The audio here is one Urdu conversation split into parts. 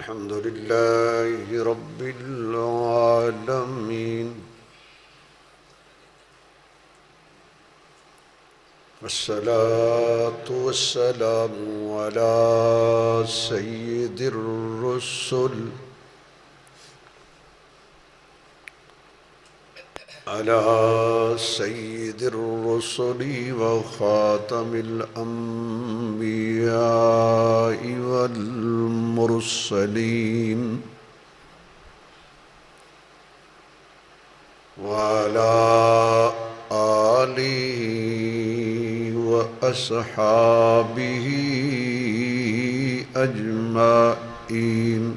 الحمد لله رب العالمين والصلاة والسلام على سيد الرسل وخاتم الأنبياء والمرسلين وعلى آله وأصحابه أجمعين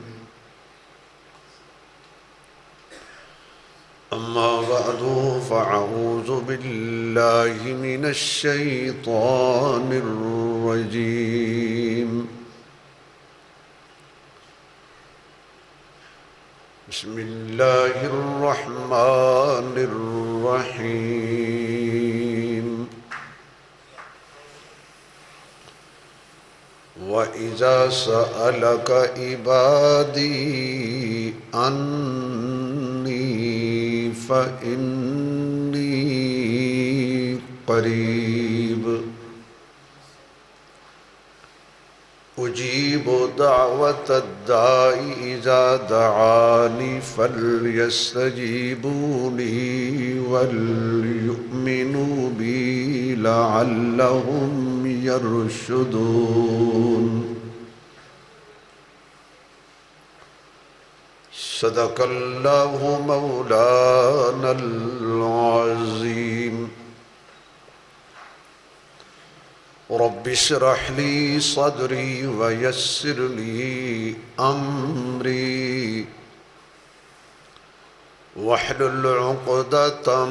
أما بعد فأعوذ بالله من الشيطان الرجيم بسم الله الرحمن الرحيم وإذا سألك عبادي عني فإني قريب أجيب دعوة الداع إذا دعاني فليستجيبوا لي وليؤمنوا بي لعلهم يرشدون صدق الله مولانا العظيم رب اشرح لي صدري ويسر لي أمري واحلل عقدة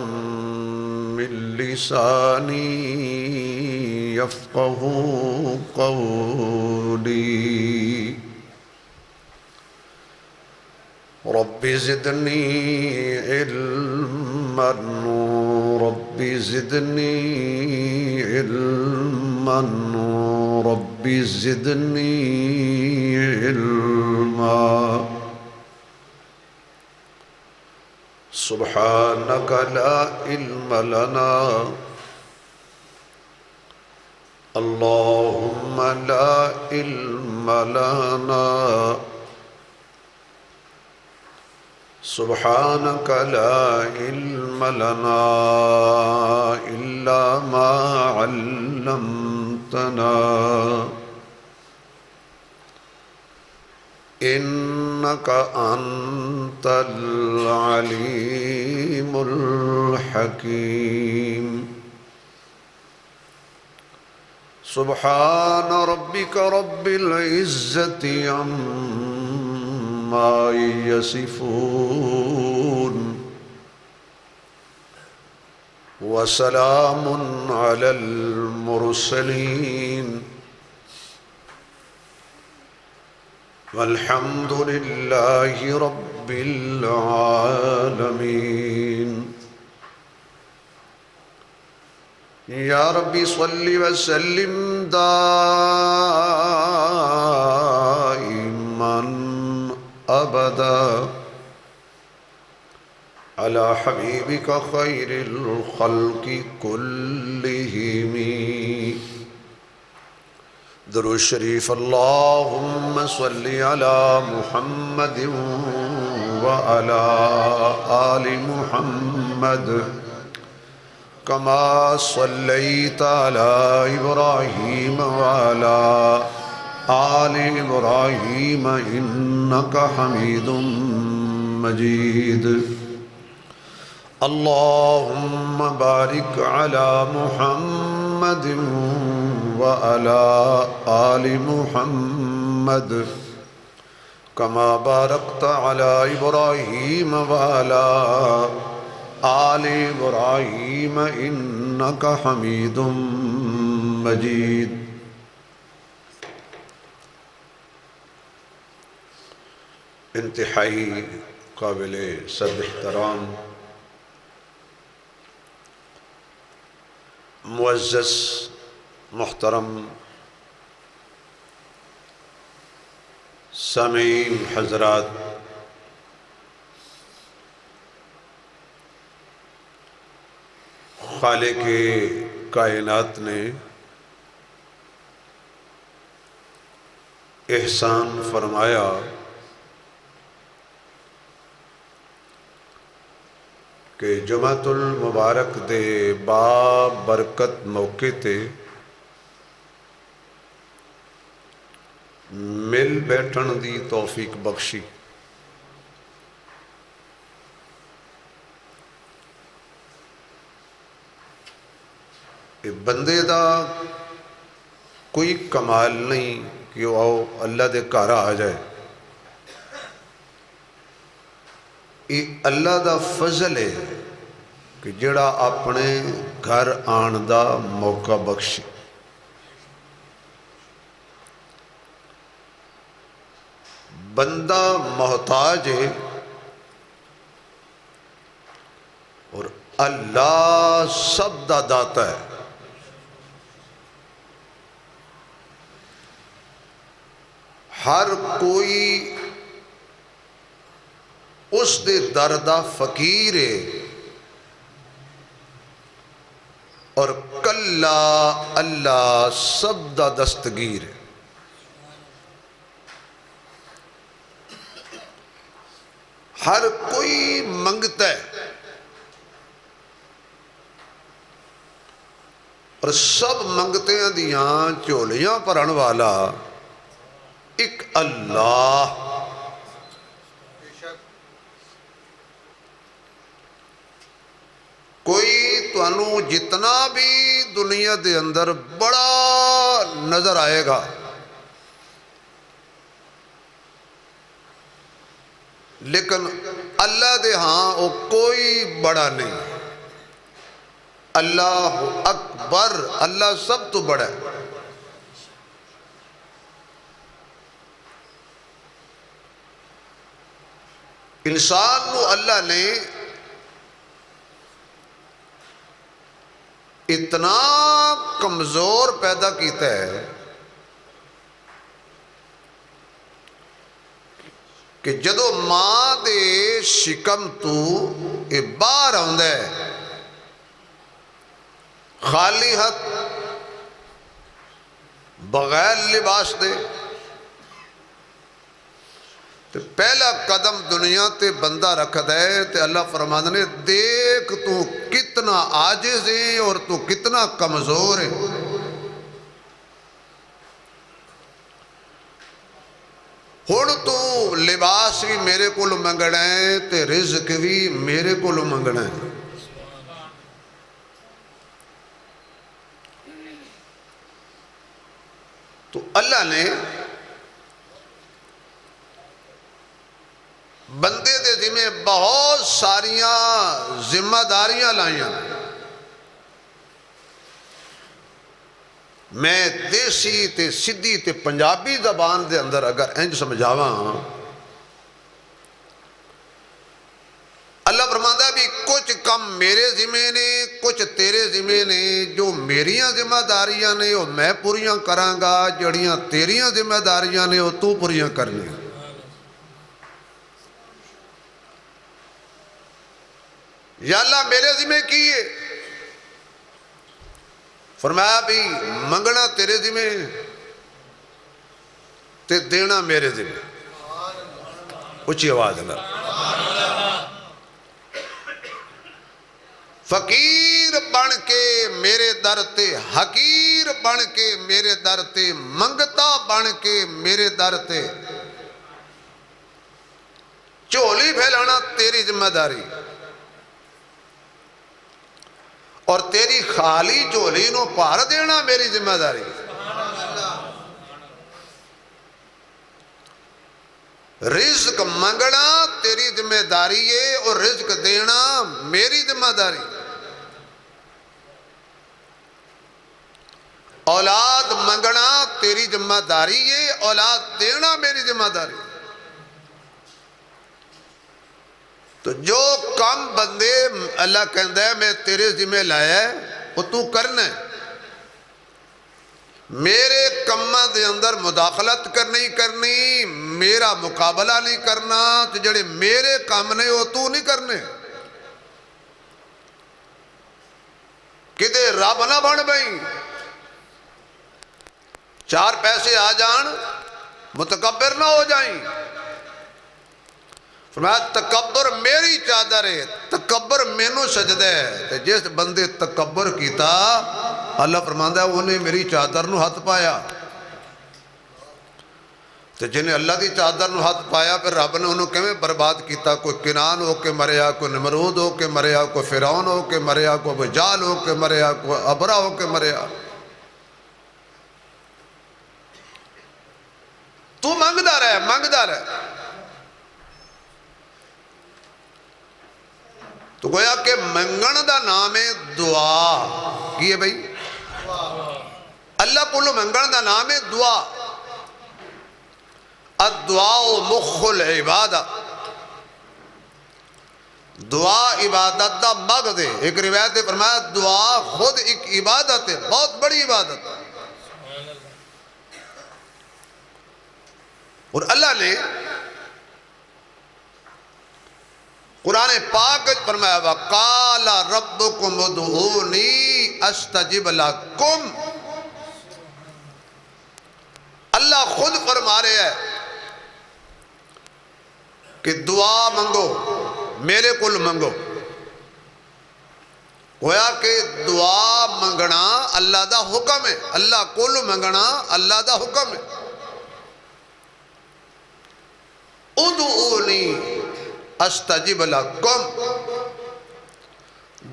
من لساني يفقه قولي رب زدني علما رب زدني علما رب زدني علما سبحانك لا علم لنا اللهم لا علم لنا سبحانك لا علم لنا إلا ما علمتنا إنك أنت العليم الحكيم سبحان ربك رب العزة عما يصفون وسلام على المرسلين والحمد لله رب العالمين یا ربی صلی وسلم دائما ابدا على حبیبک خیر الخلق كلهم درود شریف اللهم صل على محمد وعلى آل محمد كما صليت على إبراهيم وعلى آل إبراهيم إنك حميد مجيد اللهم بارك على محمد وعلى آل محمد كما باركت على إبراهيم وعلى آل إبراهيم إنك حميد مجيد انتہائی قابل صد احترام معزز محترم سامعین حضرات، خالق کائنات نے احسان فرمایا کہ جمعۃ المبارک دے با برکت موقع تے مل بیٹھن دی توفیق بخشی۔ بندے دا کوئی کمال نہیں کہ وہ آؤ اللہ دے گھر آ جائے، یہ اللہ دا فضل ہے کہ جڑا اپنے گھر آن دا موقع بخشی۔ بندہ محتاج ہے اور اللہ سب دا داتا ہے۔ ہر کوئی اس دے در دا فقیر ہے اور کلا اللہ سب دا دستگیر ہے۔ ہر کوئی منگتا ہے اور سب منگتے ہیں دیاں چولیاں پرن والا ایک اللہ۔ کوئی تو انو جتنا بھی دنیا دے اندر بڑا نظر آئے گا، لیکن اللہ دے ہاں وہ کوئی بڑا نہیں۔ اللہ اکبر، اللہ سب تو بڑا ہے۔ انسان نو اللہ نے اتنا کمزور پیدا کیتا ہے کہ جدو ماں دے شکم تو اے باہر آندا ہے خالی ہاتھ بغیر لباس دے، تو پہلا قدم دنیا تے بندہ رکھتا ہے تے اللہ فرماتا نے دیکھ تو کتنا عاجز ہے اور تو کتنا کمزور ہے۔ ہن تو لباس بھی میرے کو منگنا ہے تے رزق بھی میرے کو منگنا ہے۔ تو اللہ نے بندے دے ذمہ بہت ساریاں ذمہ داریاں لائیاں۔ میں دیسی تے سدھی تے پنجابی زبان دے اندر اگر انج سمجھاواں، اللہ فرماتا ہے بھی کچھ کم میرے ذمہ نے کچھ تیرے ذمہ نے۔ جو میریاں ذمہ داریاں نے وہ میں پوریاں کراں گا، جڑیاں تیریاں ذمہ داریاں نے وہ تو پوریاں کرنی۔ یا اللہ میرے ذمہ کی ہے؟ فرمایا بھی منگنا تیرے ذمہ تے دینا میرے ذمہ۔ اچھی آواز اللہ۔ فقیر بن کے میرے در تے، حقیر بن کے میرے در تے، منگتا بن کے میرے در تے، چولی پھیلانا تیری ذمہ داری اور تیری خالی جھولی نو پار دینا میری ذمہ داری۔ رزق منگنا تیری ذمہ داری ہے اور رزق دینا میری ذمہ داری۔ اولاد منگنا تیری ذمہ داری ہے، اولاد دینا میری ذمہ داری۔ تو جو کام بندے اللہ کہندا ہے میں تیرے ذمہ لایا ہے وہ تو کرنا ہے۔ میرے کماں دے اندر مداخلت کرنی میرا مقابلہ نہیں کرنا تے جڑے میرے کام نے وہ تو نہیں کرنے کدے رب نہ بن بئی چار پیسے آ جان متکبر نہ ہو جائیں فرمایا تکبر میری چادر ہے تکبر مینوں سجدہ ہے تے جس بندے تکبر کیتا اللہ فرماندا ہے انہیں میری چادر نو ہاتھ پایا تے جنہیں اللہ دی چادر نو ہاتھ پایا پھر رب نے انہوں کیویں برباد کیتا کوئی کنان ہو کے مریا کوئی نمرود ہو کے مریا کوئی فرعون ہو کے مریا کوئی ابو جہل ہو کے مریا کوئی ابرا ہو کے مریا تو منگدا رہ تو گویا کہ منگن دا نام ہے دعا کی ہے بھئی اللہ کو منگن دا نام ہے دعا الدعاء مخ العبادہ دعا عبادت دا مغز ہے ایک روایت نے فرمایا دعا خود ایک عبادت ہے بہت بڑی عبادت ہے اور اللہ نے قرآن پاک فرمایا وَقَالَ رَبُّكُمُ ادْعُونِي أَسْتَجِبْ لَكُمْ اللہ خود فرما رہے ہیں کہ دعا منگو میرے کل منگو گویا کہ دعا منگنا اللہ دا حکم ہے اللہ کل منگنا اللہ دا حکم ہے ادعونی استجب لکم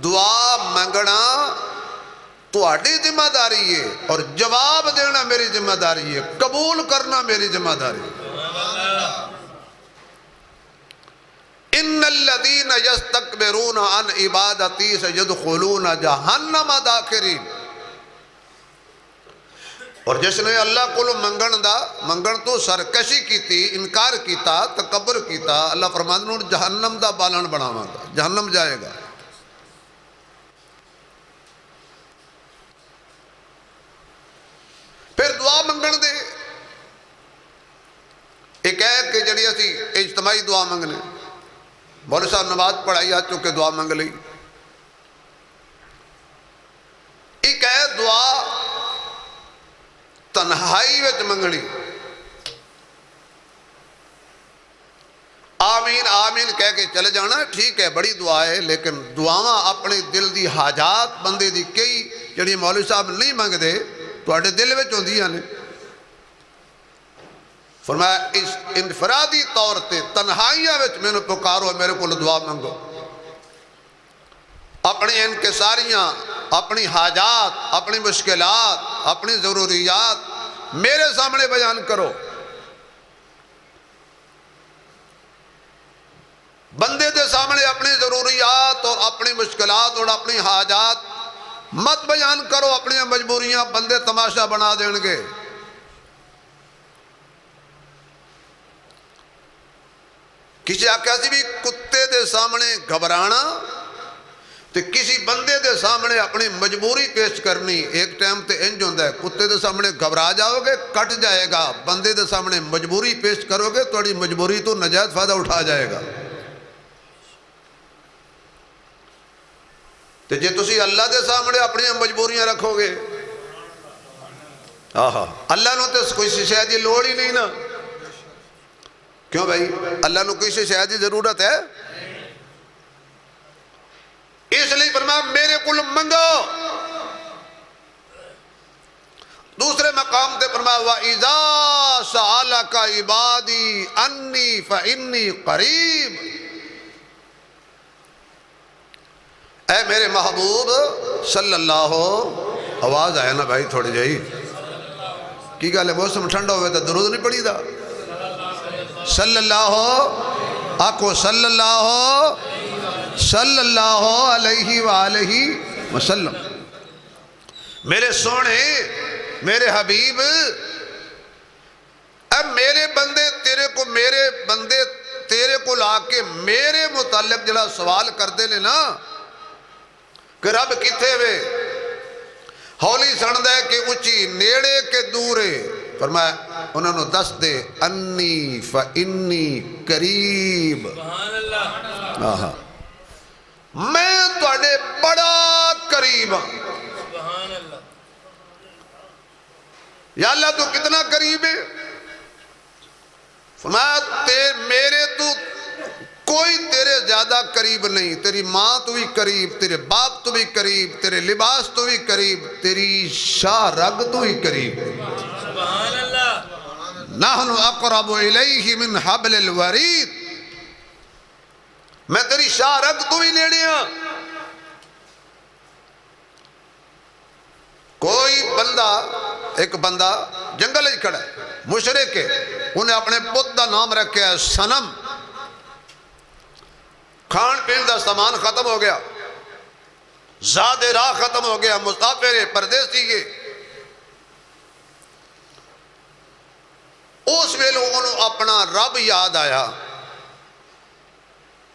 دعا منگنا تہاڈی ذمہ داری ہے اور جواب دینا میری ذمہ داری ہے قبول کرنا میری ذمہ داری ہے ان الذین یستکبرون عن عبادتی سیدخلون جہنم داخرین اور جس نے اللہ کو منگن تو سرکشی کیتی انکار کیتا تکبر کیتا اللہ فرماندا ہے جہنم دا بالن بناواں گا جہنم جائے گا پھر دعا منگن دے ایک ہے کہ جڑی اسی اجتماعی دعا منگنے مولوی صاحب نماز پڑھائی آ چکے دعا منگ لی ایک ہے دعا تنہائی وچ منگنی آمین آمین کہہ کے چلے جانا ٹھیک ہے بڑی دعا ہے لیکن دعاواں اپنے دل دی حاجات بندے دی کئی جڑی مولوی صاحب نہیں منگ دے تواڈے دل وچ ہوندیاں نے فرمایا اس انفرادی طور تے تنہائیاں وچ مینوں پکارو میرے کو دعا منگو اپنی انکساریاں اپنی حاجات اپنی مشکلات اپنی ضروریات میرے سامنے بیان کرو بندے دے سامنے اپنی ضروریات اور اپنی مشکلات اور اپنی حاجات مت بیان کرو اپنی مجبوریاں بندے تماشا بنا دیں گے کسی آکھیا سی بھی کتے دے سامنے گھبرانا تے کسی بندے دے سامنے اپنی مجبوری پیش کرنی ایک ٹائم تے انج ہوندا ہے کتے دے سامنے گھبرا جاؤ گے کٹ جائے گا بندے دے سامنے مجبوری پیش کرو گے تھوڑی مجبوری تو نجائز فائدہ اٹھا جائے گا تے جے تسی اللہ دے سامنے اپنی مجبوریاں رکھو گے اللہ نو تے کوئی شے دی لوڑ ہی نہیں نا کیوں بھائی اللہ نو کوئی شے دی ضرورت ہے اس لیے فرمایا میرے کل منگو دوسرے مقام تے فرمایا وَإِذَا سَأَلَكَ عِبَادِي أَنِّي فَإِنِّي قَرِيب اے میرے محبوب صلی اللہ آواز آیا نا بھائی تھوڑی جائی کی گالے موسم ٹھنڈا ہوئے تو درود نہیں پڑی دا صلی اللہ آکو صلی اللہ علیہ وآلہ وسلم میرے سونے میرے حبیب اب میرے بندے تیرے کو لا کے میرے متعلق جڑا سوال کر دے لے نا کہ رب کتھے وے ہولی سندا ہے کہ اچھی نیڑے کے دورے فرمایا انہوں نے دس دے انی فانی قریب آہا میں تواڈے بڑا قریب ہوں یا اللہ تو کتنا قریب ہے فرمایا میرے تو کوئی تیرے زیادہ قریب نہیں تیری ماں تو بھی قریب تیرے باپ تو بھی قریب تیرے لباس تو بھی قریب تیری شاہ رگ تو بھی قریب سبحان اللہ نحن اقرب الیہ من حبل الورید میں تیری شاہ رگ تو بھی نیڑے ہاں کوئی بندہ ایک بندہ جنگل ہی کھڑا ہے مشرک ہے انہیں اپنے پت دا نام رکھا ہے صنم کھان پین دا سامان ختم ہو گیا زاد راہ ختم ہو گیا مسافر پردیسی کے اس ویلے انہوں اپنا رب یاد آیا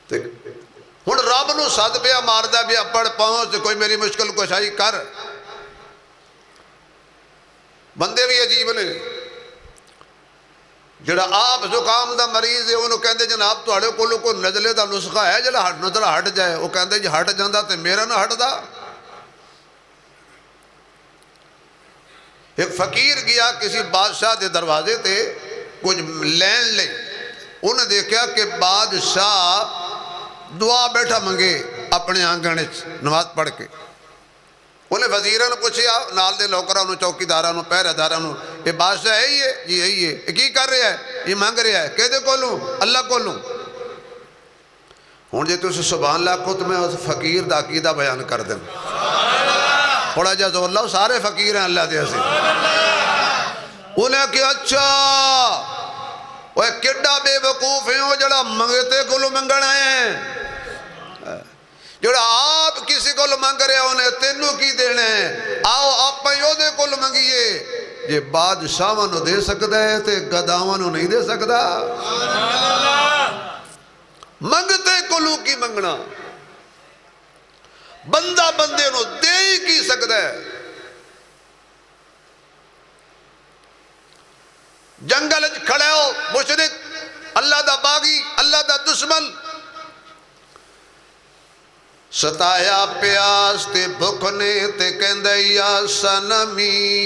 ہن رب نو سد پیا ماردا پیا پڑھ پہنچ کوئی میری مشکل کشائی کر بندے بھی عجیب نے جڑا آپ زکام دا مریض ہے انہوں کہندے جناب تواڈے کولوں کوئی نزلے دا نسخہ ہے جڑا نزلہ ہٹ جائے وہ کہندے جی ہٹ جاندا تے میرا نہ ہٹدا ایک فقیر گیا کسی بادشاہ دے دروازے تے کچھ لین لے انہیں دیکھا کہ بادشاہ دعا بیٹھا منگے اپنے آنگن نماز پڑھ کے انہیں وزیرہ نے پوچھیا نال دے لوکرہ انہوں چوکیدارہ انہوں پہرےدارہ انہوں یہ بادشاہ ہے یہ جی یہی ہے یہ کی کر رہا ہے یہ مانگ رہا ہے کہ دے کولوں اللہ کولوں ہوں جی تسی سبحان اللہ کو تمہیں اس فقیر دا عقیدہ بیان کر دیں تھوڑا جا زور اللہ سارے فقیر ہیں اللہ دے سے انہیں کہ اچھا وہ کڈا بے وقوف ہیں وہ جڑا منگتے کولوں منگن آئے ہیں جڑا آپ کسی کو مانگ رہے انہیں تینوں کی دینے ہیں آؤ آپ پہیوں دے کو منگیے یہ بادشاہوں نو دے سکتا ہے تے گداواں نو نہیں دے سکتا منگتے کلو کی منگنا بندہ بندے نو دے ہی کی سکتا ہے جنگل کھڑے ہو مشرک اللہ دا باغی اللہ دا دشمن ستایا پیاس تے بھکنے تے کہندے یا سنمی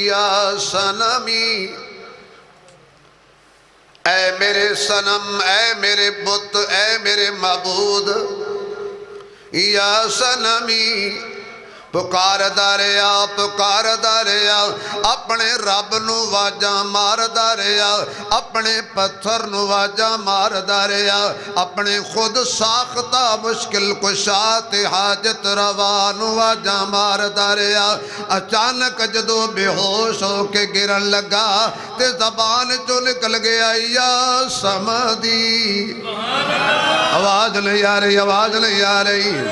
اے میرے سنم اے میرے بت اے میرے معبود یا سنمی پکار داریا اپنے رب نو واجاں مار داریا اپنے پتھر نو واجاں مار داریا اپنے خود ساختہ مشکل کشات حاجت روا نو واجاں مار داریا اچانک جدو بے ہوش ہو کے گرن لگا تے زبان جو نکل گیا یا سمدی آواز نہیں آ رہی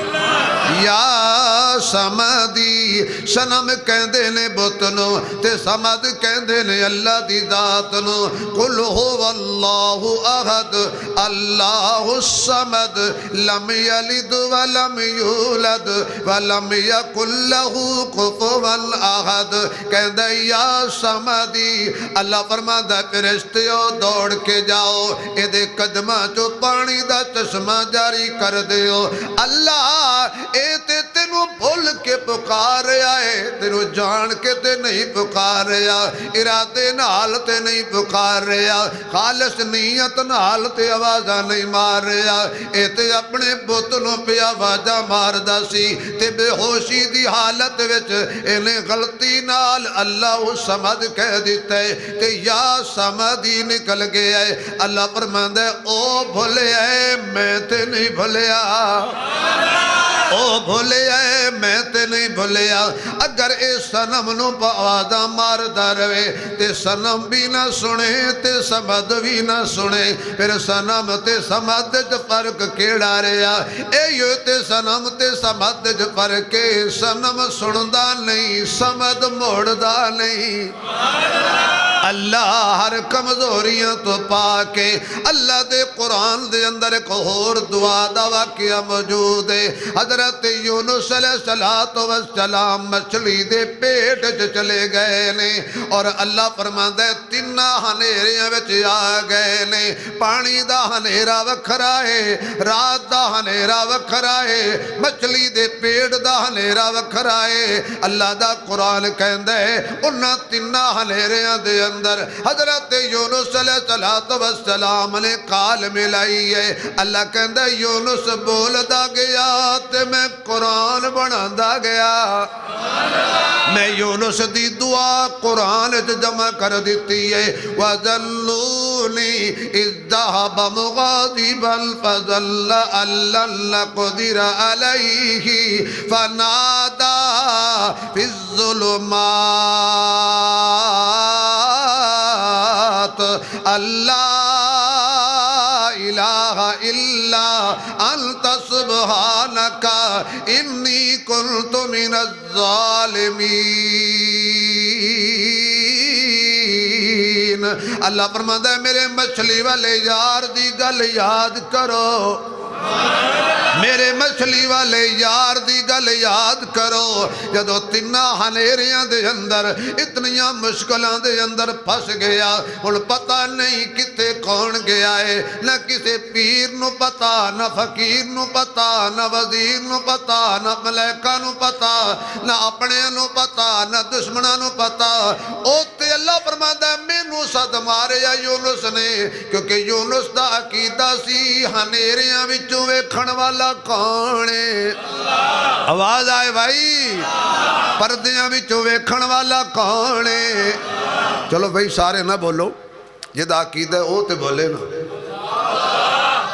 یا سمدی سنم کہندے نے بتنو تے سمد کہندے نے اللہ دی ذات نو قل هو اللہ احد اللہ الصمد لم یلد ولم یولد ولم یکن له کفوا احد کہندے یا سمدی اللہ فرماندا فرشتیو دوڑ کے جاؤ اے دے قدماں چوں پانی دا چشمہ جاری کر دیو اللہ اے تے تینوں بھول کے پکار رہا ہے تینوں جان کے تے نہیں پکار رہا ارادے نال تے نہیں پکار رہا خالص نیت نال تے آوازہ نہیں مار رہا اے تے اپنے بتنوں پہ آوازہ مار دا سی تے بے ہوشی دی حالت وچ انہیں غلطی نال اللہ سمد کہہ دیتا ہے تے یا سمدی نکل گیا ہے اللہ فرماندہ او بھولے ہے میں تے نہیں بھولیا او بھولے ہے میں تے نہیں بھولیا اگر اے سنم نو آوازاں ماردا رہے تے سنم بھی نہ سنے تے سمد بھی نہ سنے پھر سنم تے سمد جو فرق کیڑا رہا اے یو تے سنم تے سمد جو فرق سنم سندا نہیں سمد موڑدا نہیں اللہ ہر کمزوریاں تو پا کے اللہ دے قرآن دے اندر ایک اور دعا دا واقعہ موجود ہے۔ حضرت یونس علیہ السلام مچھلی دے پیٹ چلے گئے نے اور اللہ فرماندا ہے تینا ہنیریاں وچ آ گئے نے۔ پانی دا ہنیرا وکھرا ہے، رات دا ہنیرا وکھرا ہے، مچھلی دے پیٹ دا ہنیرا وکھرا ہے۔ اللہ دا قرآن کہندا ہے انہاں تینا ہنیریاں دے اندر حضرت یونس علیہ السلام نے کال ملائی ہے۔ اللہ کہندا ہے یونس بولدا گیا تے میں قرآن بنادا گیا، میں یونس دی دعا قرآن جمع کر دیتی ہے۔ وَذَلُّونِي إِذْ ذَهَبَ مُغَاضِبًا فَظَنَّ أَن لَّن نَّقْدِرَ عَلَيْهِ فَنَادَىٰ فِي الظُّلُمَاتِ أَن لَّا إِلَٰهَ إِلَّا أَنتَ سُبْحَانَكَ إِنِّي كُنتُ مِنَ الظَّالِمِينَ۔ اللہ فرماتا ہے میرے مچھلی والے یار دی گل یاد کرو، میرے مچھلی والے یار دی گل یاد کرو جدو تینا ہنیریاں دے اندر اتنیاں مشکلان دے اندر پھس گیا، ان پتہ نہیں کتے کون گیا ہے، نہ کسے پیر نو پتہ، نہ فقیر نو پتہ، نہ وزیر نو پتہ، نہ ملائکہ نو پتہ، نہ اپنے نو پتہ، نہ دشمنہ نو پتہ۔ اوتے اللہ فرماتا ہے میں نو صد مارے یا یونس نے، کیونکہ یونس دا عقیدہ سی ہنیریاں وچوں ویکھن والا کون ہے؟ آواز آئے بھائی، پردیاں وچوں ویکھن والا کون ہے؟ چلو بھائی سارے نہ بولو، جدا عقیدہ ہے او تے بولے نا،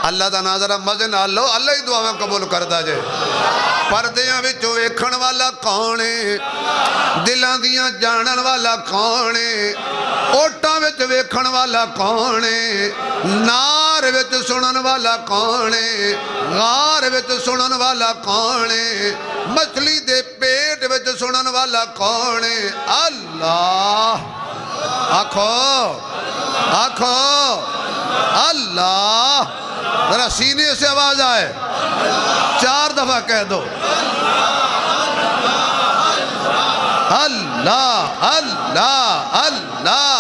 اللہ دا ناظرہ مزے نہ لو، اللہ ہی دعاواں قبول کردا جائے۔ پردیاں وچوں ویکھن والا کون ہے؟ دلاں دیاں جانن والا کون ہے؟ اوٹاں وچ ویکھن والا کون ہے؟ نار وچ سنن والا کون ہے؟ غار وچ سنن والا کون ہے؟ مچھلی دے پیٹ وچ سنن والا کون ہے؟ اللہ۔ آکھو آکھو اللہ، ذرا سینے سے آواز آئے، 4 دفعہ کہہ دو اللہ اللہ اللہ۔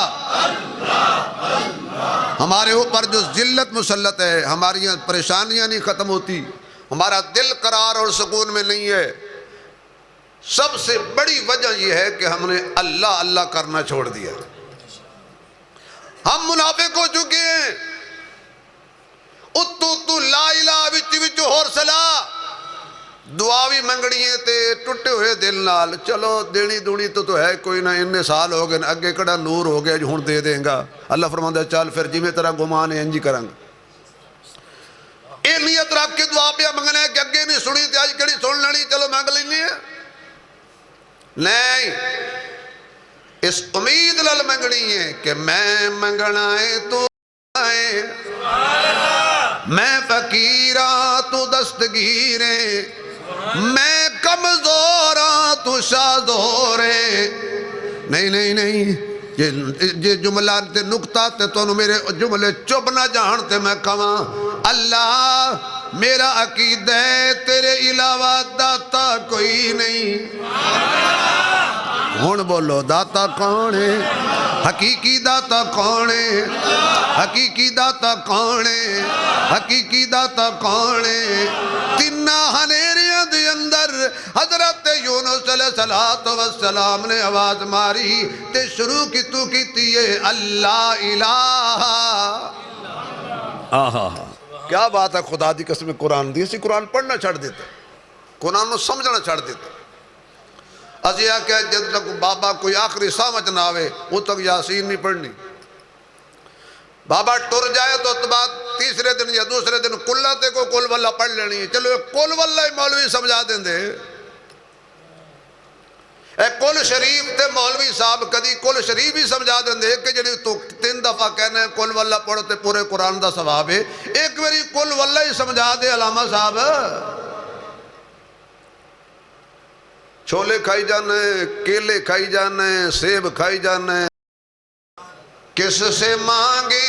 ہمارے اوپر جو ذلت مسلط ہے، ہماری پریشانیاں نہیں ختم ہوتی، ہمارا دل قرار اور سکون میں نہیں ہے، سب سے بڑی وجہ یہ ہے کہ ہم نے اللہ اللہ کرنا چھوڑ دیا، ہم منافق ہو چکے ہیں۔ اتو لا الہ وچ وچ ہور صلاح دعا بھی منگڑیے تے ٹوٹے ہوئے دل نال، چلو دینی دونی تو ہے کوئی نہ، اننے سال ہو گئے اگے کڑا نور ہو گیا جو ہن دے دیں گا۔ اللہ فرماتا ہے چل پھر جی میں تیرا گمان ہے انجی کریں گا۔ اے نیت رکھ کے دعا پہ منگنا ہے کہ اگے نہیں سنی تے آج کڑی سن لینی، چلو مانگ لینی ہے، نہیں، اس امید لال منگنی ہے کہ میں منگنا ہے تو آئے، میں فقیراں تو دستگیریں، میں کمزوراں تو شادورے۔ نہیں نہیں نہیں، یہ جملہ تے نکتہ تے تو میرے جملے چپ نہ جانتے میں کہاں اللہ میرا عقیدہ ہے تیرے علاوہ داتا کوئی نہیں۔ ہون بولو داتا کون ہے؟ حقیقی داتا کون ہے؟ حقیقی داتا کون ہے؟ حقیقی داتا کون ہے؟ تینہ ہنیریاں دے اندر حضرت یونس علیہ السلام نے آواز ماری تے شروع کی تو کیتی ہے اللہ الہ۔ کیا بات ہے، خدا دی قسم قرآن دی، اسی قرآن پڑھنا چھڑ دیتا، قرآن نو سمجھنا چھڑ دیتا۔ ازیا کہ جب تک بابا کوئی آخری سامت نہ آوے وہ تک یاسین نہیں پڑھنی، بابا ٹر جائے تو بعد تیسرے دن یا دوسرے دن کلہ تے کو کل واللہ پڑھ لینی ہے، چلو کل واللہ مولوی سمجھا دیں دے، اے کل شریف تے مولوی صاحب کدی کل شریف ہی سمجھا دیں دے کہ جنہی تو 3 دفعہ کہنا ہے کل واللہ پڑھتے پورے قرآن دا ثواب ہے، ایک باری کل واللہ ہی سمجھا دے علامہ صاحب۔ چھولے کھائی جانے، کیلے کھائی جانے، سیب کھائی جانے، کس سے مانگے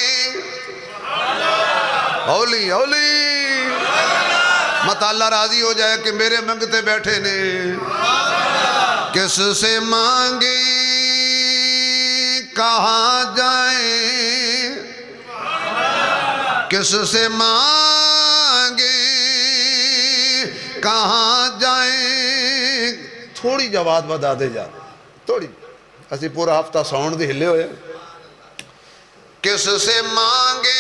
اولی اولی مت اللہ راضی ہو جائے کہ میرے منگتے بیٹھے نے کس سے مانگے کہاں جائیں کس سے مانگے کہاں جائیں تھوڑی جواب بتا دے جا تھوڑی اسی پورا ہفتہ ساؤنڈ دے ہلے ہوئے کس سے مانگے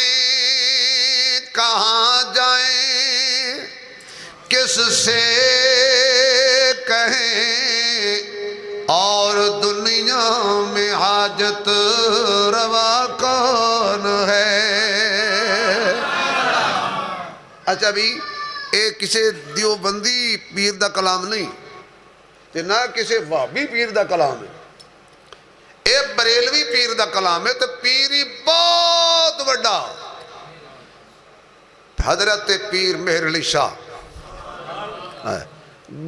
کہاں جائیں کس سے کہیں اور دنیا میں حاجت روا کون ہے اچھا بھی ایک کسی دیوبندی پیر دا کلام نہیں تے نہ کسی وہابی پیر دا کلام ہے ایک بریلوی پیر دا کلام ہے تو پیری بہت وڈا حضرت پیر مہر علی شاہ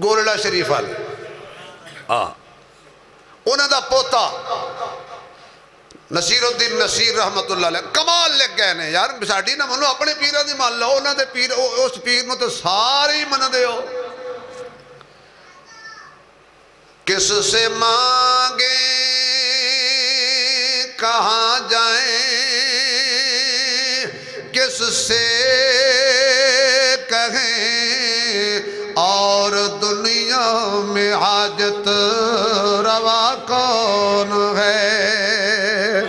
گولڑا شریف والے انہوں دا پوتا نصیر الدین نصیر رحمت اللہ علیہ کمال لگ گئے نے یار ساڑی نہ منو اپنے پیرہ دی مان لو انہوں دے پیر اس پیر نو تو سارے من دے ہو کس سے مانگے کہاں جائیں کس سے کہیں اور دنیا میں حاجت روا کون ہے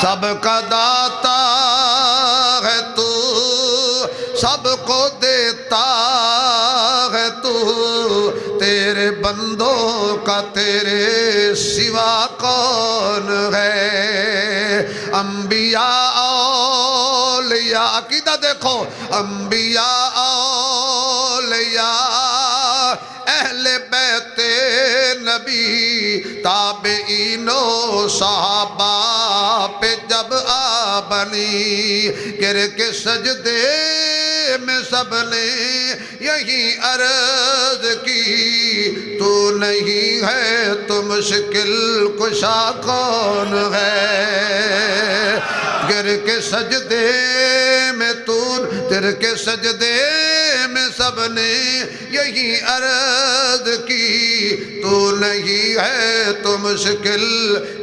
سب کا داتا ہے تو سب کو دیتا ہے تو تیرے بندوں کا تیرے سوا کون ہے انبیاء اولیاء عقیدہ دیکھو انبیاء اولیاء اہل بیت نبی تابعین و صحابہ پہ جب آ بنی گر کے سجدے میں سب نے یہی عرض کی تو نہیں ہے تو مشکل کشا کون ہے گر کے سجدے میں تر کے سجدے میں سب نے یہی عرض کی تو نہیں ہے تو مشکل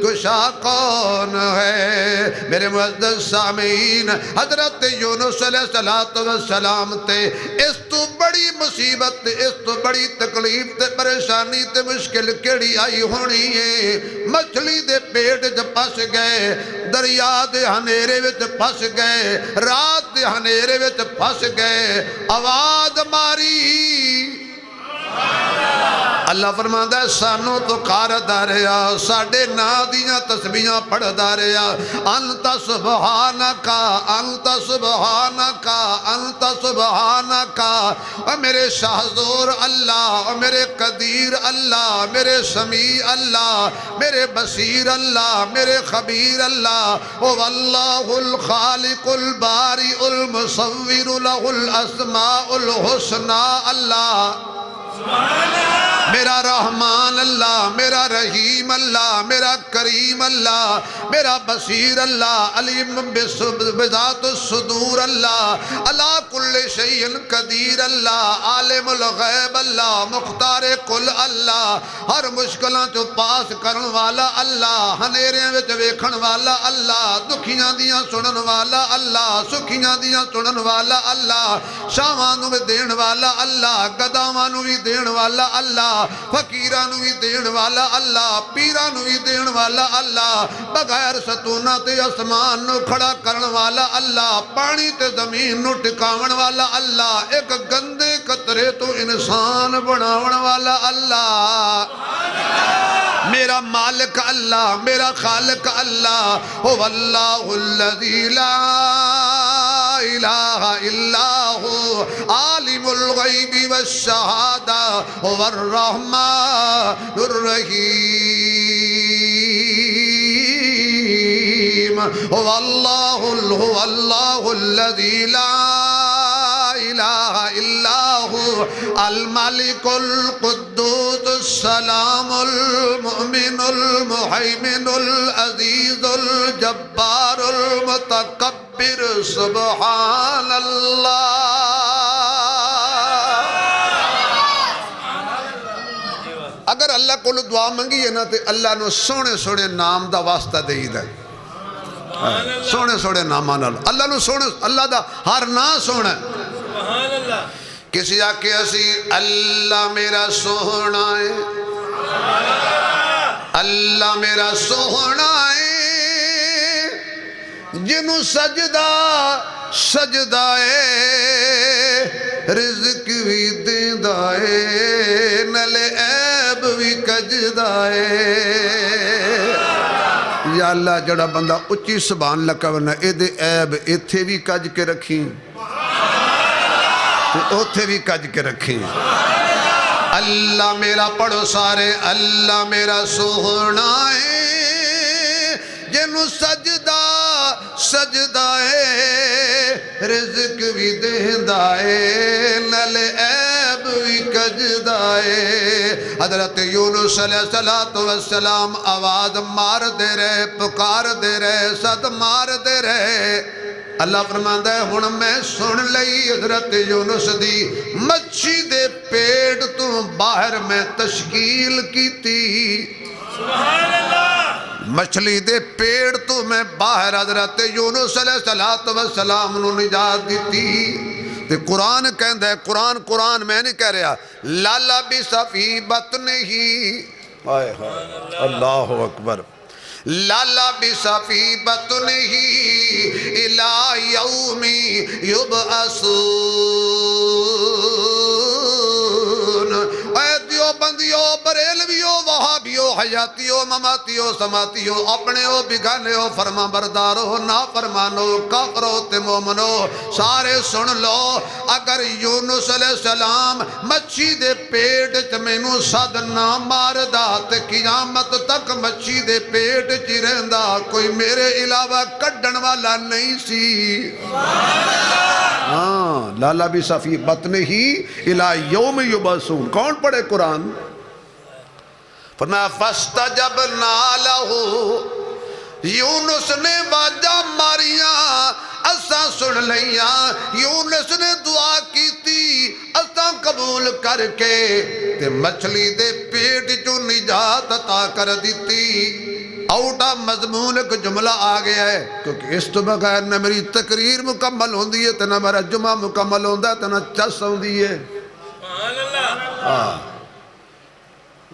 کشا کون ہے میرے معزز سامعین حضرت یونس علیہ السلام تے اس تو بڑی مصیبت اس تو بڑی تکلیف تے پریشانی تے مشکل کیڑی آئی ہونی ہے مچھلی دے پیٹ جب پس گئے دریا دے ہنیرے وچ پس گئے رات دے ہنیرے وچ پس گئے آواز ماری اللہ فرماندہ ہے سانو تو کاردا رہیا ساڑھے نا دیاں تسبیحاں پڑھدا رہیا انت سبحانکا انت سبحانکا انت سبحانکا اے میرے شاہزور اللہ اے میرے قدیر اللہ میرے سمیع اللہ میرے بصیر اللہ میرے خبیر اللہ او واللہ الخالق الباری المصور له الاسماء الحسنى اللہ میرا رحمان اللہ میرا رحیم اللہ میرا کریم اللہ میرا بصیر اللہ علیم بذات الصدور اللہ علا کل شیء قدیر اللہ عالم الغیب اللہ مختار کل اللہ ہر مشکلوں چو پاس کرن والا اللہ ہنیرے وچ ویکھن والا اللہ دکھیاں دیاں سنن والا اللہ سکھیاں دیاں سنن والا اللہ شاہاں بھی دین والا اللہ گداواں بھی دین والا اللہ فقیرانو بھی دین والا اللہ پیرانو بھی دین والا اللہ بغیر ستونہ تے اسمان نو کھڑا کرن والا اللہ پانی تے زمین نو ٹکاون والا اللہ ایک گندے قطرے تو انسان بناون والا اللہ میرا مالک اللہ میرا خالق اللہ هو اللہ الذی لا الہ الا ہو عالم الغیب والشہادہ هو الرحمن الرحیم هو اللہ الذی لا الہ الا ہو الملک القدوس السلام المؤمن المہیمن العزیز الجبار المتکبر سبحان اللہ۔ اگر اللہ کو دعا منگی ہے نا تو اللہ نے سونے سونے نام دا واسطہ دے دا سونے سونے نام اللہ نے سونے اللہ دا ہر نام سونا کسی آکے اسی اللہ میرا سونا ہے اللہ میرا سونا ہے جنہوں سجدہ سجدہ ہے رزق بھی دیندہ ہے نلے عیب بھی کجدہ ہے۔ یا اللہ جڑا بندہ اچھی سبحان اللہ کرنا اے دے عیب ایتھے بھی کج کے رکھیں تو اوتھے بھی کج کے رکھیں۔ اللہ میرا پڑھو سارے اللہ میرا سونا ہے جنہوں سجدہ سجدہ ہے رزق بھی دیندہ ہے نلے عیب بھی کجدہ ہے۔ حضرت یونس علیہ السلام آواز مار دے رہے پکار دے رہے صد مار دے رہے اللہ فرماندہ ہے ہن میں سن لئی حضرت یونس دی مچھی دے پیڑ تو باہر میں تشکیل کی تھی سبحان اللہ مچھلی دے پیڑ تو میں باہر حضرت یونس علیہ السلام نو نجات دیتی تے قرآن کہندہ ہے قرآن میں نہیں کہہ رہا لالا بی صفی بطن ہی اللہ اکبر لالا بی صفی بطن ہی الہ یوم یبعثون۔ اے دیو بندیو بریلویو وہابیو حیاتیو مماتیو سماتیو اپنے ہو بگانے ہو فرما بردارو نافرمانو کافرو تے مومنو سارے سن لو اگر یونس علیہ السلام مچھی دے پیٹ چمینو صد نہ ماردا تے قیامت تک مچھی دے پیٹ چی رہندا کوئی میرے علاوہ کڈن والا نہیں سی ہاں لالا بھی صفی بطن ہی الہ یوم یبعثون۔ کون پڑھے قرآن؟ فرمایا فاستجبنا لہو یونس نے واجہ ماریاں اساں سن لیاں یونس نے دعا کی تھی اساں قبول کر کے تے مچھلی دے پیٹ جو نجات عطا کر دیتی۔ اوٹا مضمون ایک جملہ آ گیا ہے کیونکہ اس تو بغیر نہ میری تقریر مکمل ہوندی ہے نہ میرا جمعہ مکمل ہوندہ ہے نہ چس ہوندی ہے۔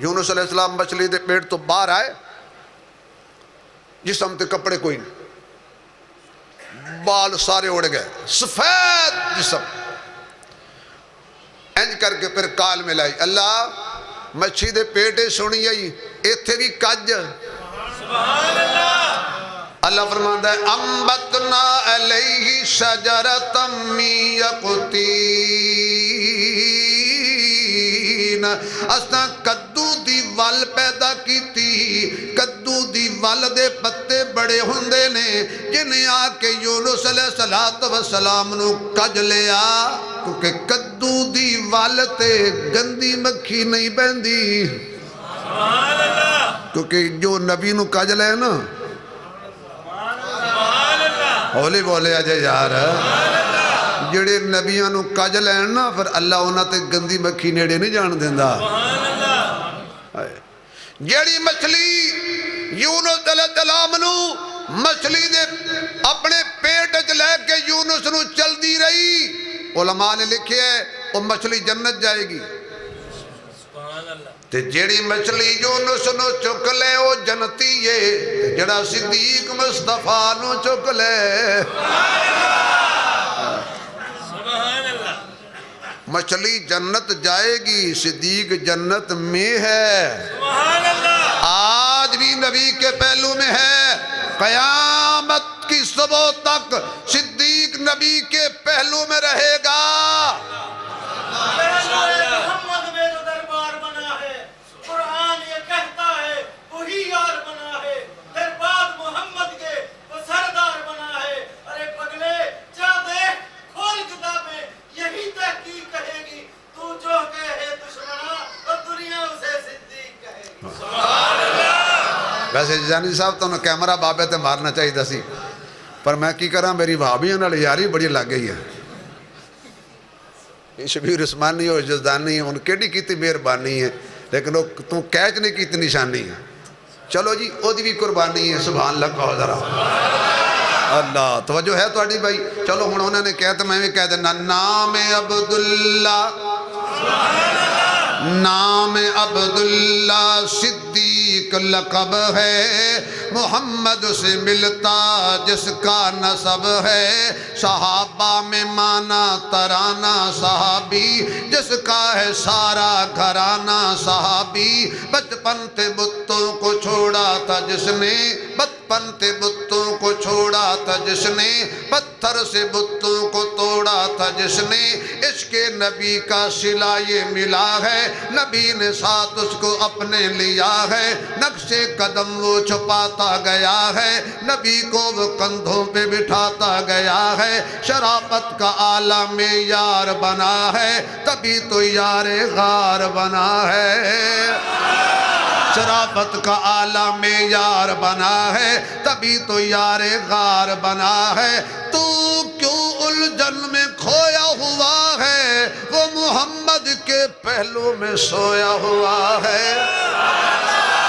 یونس علیہ السلام مچھلی دے پیٹ تو باہر آئے جسم تے کپڑے کوئی نہیں بال سارے اڑ گئے سفید جسم انج کر کے پھر کال میں لائی اللہ مچھی دے پیٹے سنی آئی ایتھے بھی کج سبحان اللہ اللہ فرماندہ ہے انبتنا علیہ شجرۃ من یقطین اساں کدو دی ول پیدا کیتی کدو دی ول دے پتے بڑے ہوندے نے جنہیں آ کے یونس علیہ السلام نو کج لیا کیونکہ کدو دی ول تے گندی مکھی نہیں بہندی سبحان اللہ کیونکہ جو نبی نو کج لے نا ہولی بولے آجے یار جڑے نبیاں نو کج لین نا پھر اللہ انہاں تے گندی مکھی نیڑے نہیں جان دیندہ جڑی مچھلی یونس علیہ السلام نو مچھلی دے اپنے پیٹ چ لے کے یونس نو چل دی رہی علماء نے لکھے ہے وہ مچھلی جنت جائے گی تے جڑی مچھلی یونس نو چک لے وہ جنتی ہے جڑا صدیق مصطفیٰ نو چک لے مچھلی جنت جائے گی صدیق جنت میں ہے آج بھی نبی کے پہلو میں ہے قیامت کی صبح تک صدیق نبی کے پہلو میں رہے گا محمد میں جو دربار بنا ہے قرآن یہ کہتا ہے وہی یار بنا ہے دربار محمد کے وہ سردار بنا ہے ارے پگلے جا دیکھ کھول کتابیں یہی ویسے جانی صاحب تو کیمرہ بابے تے مارنا چاہیے سی، پر میں کی کراں میری بھابیاں نال یاری بڑی لگ گئی ہے. شبیر عثمانی اور جزدانی ان کیڑی کیتی مہربانی ہے، لیکن وہ تو کیچ نہیں کیتی نشانی ہے. چلو جی او دی بھی قربانی ہے. سبحان اللہ کہو ذرا. اللہ توجہ ہے تہاڈی بھائی. چلو ہن انہوں نے کہا تو میں بھی کہہ دینا. نام عبداللہ، نام عبداللہ صدیق لقب ہے، محمد سے ملتا جس کا نسب ہے. صحابہ میں مانا ترانہ صحابی، جس کا ہے سارا گھرانہ صحابی. بچپن سے بتوں کو چھوڑا تھا جس نے، بچپن سے بتوں کو چھوڑا تھا جس نے، پتھر سے بتوں کو توڑا تھا جس نے. عشق نبی کا صلہ یہ ملا ہے، نبی نے ساتھ اس کو اپنے لیا ہے. نقش قدم وہ چھپاتا گیا ہے، نبی کو وہ کندھوں پہ بٹھاتا گیا ہے. شرافت کا عالم یار بنا ہے، تبھی تو یار غار بنا ہے. شرافت کا عالم یار بنا ہے، تبھی تو یار غار بنا ہے. تو کیوں الجھن میں کھویا ہوا ہے، وہ محمد کے پہلو میں سویا ہوا ہے.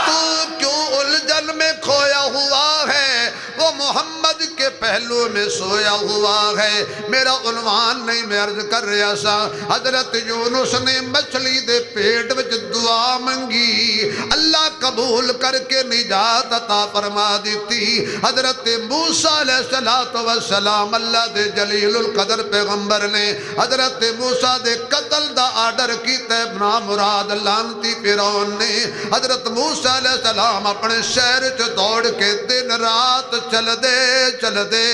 تو کیوں الجھن میں کھویا ہوا ہے، وہ محمد کے پہلو میں سویا ہوا ہے. میرا عنوان نہیں میں عرض کر رہا سا. حضرت یونس نے مچھلی دے پیٹ وچ دعا منگی، اللہ قبول کر کے نجات عطا فرما دیتی. حضرت موسیٰ علیہ السلام اللہ دے جلیل القدر پیغمبر نے حضرت موسیٰ دے قتل دا آرڈر کیتا ابنا مراد لانتی فرعون نے. حضرت موسیٰ علیہ السلام اپنے شہر چ دوڑ کے دن رات چل دے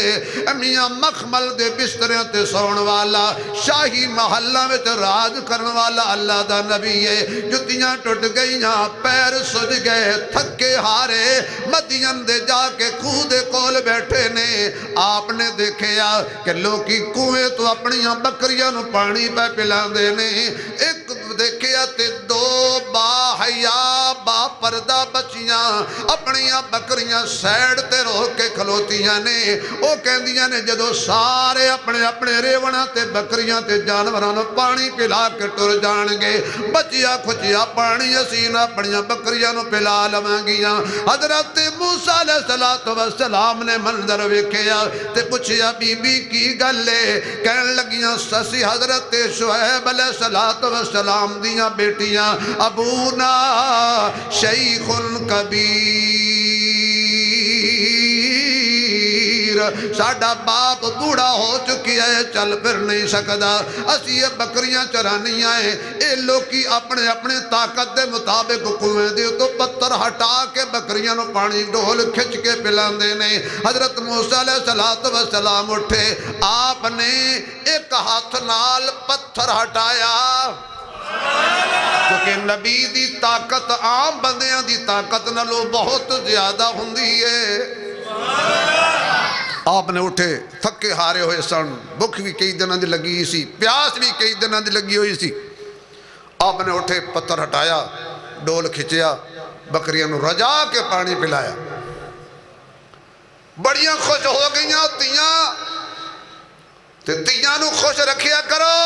میاں مخمل دے بستریاں تے سون والا، شاہی محلہ میں راج کرن والا اللہ دا نبی ہے. جتیاں ٹوٹ گئیاں، پیر سج گئے، تھکے ہارے مدین دے جا کے کوہ دے کول بیٹھے نے. آپ نے دیکھیا کہ لوکی کنویں تو اپنیاں بکریاں نو پانی پہ پلاندے نے. ایک دیکھیا تے دو با حیا با پردہ بچیاں اپنیاں بکریاں سیڑ تے رو کے کھلوتیاں نے. او کہندیاں نے جدو سارے اپنے اپنے ریونا تے بکریاں تے جانورانو پانی پلا کے ٹر جان گے، بچیا کھچیا پانی اسین اپنیاں بکریاں نو پلا لوانگیاں. حضرت موسیٰ علیہ السلام نے منظر ویکھیا تے پوچھیا بی بی کی گلے؟ کہن لگیاں سسی حضرت شعیب علیہ السلام دیاں بیٹیاں، ابونا شیخ کبیر، ساڑھا باپ بوڑھا ہو چکی ہے، چل پھر نہیں سکدا. اسی یہ بکریاں چرانیاں ہیں. اے لوکی اپنے اپنے طاقت دے مطابق کنویں دے تو پتھر ہٹا کے بکریاں نو پانی ڈول کھچ کے پلاندے نے. حضرت موسیٰ علیہ السلام اٹھے، آپ نے ایک ہاتھ نال پتھر ہٹایا، کیونکہ نبی دی طاقت عام بندیاں دی طاقت نالوں بہت زیادہ ہوندی ہے. آپ نے اٹھے، تھکے ہارے ہوئے سن، بھوک بھی کئی دنوں دی لگی ہوئی سی، پیاس بھی کئی دنوں دی لگی ہوئی سی. آپ نے اٹھے، پتھر ہٹایا، ڈول کھچیا، بکریاں نو رجا کے پانی پلایا. بڑیاں خوش ہو گئیاں تیاں، تے تیاں نو خوش رکھیا کرو.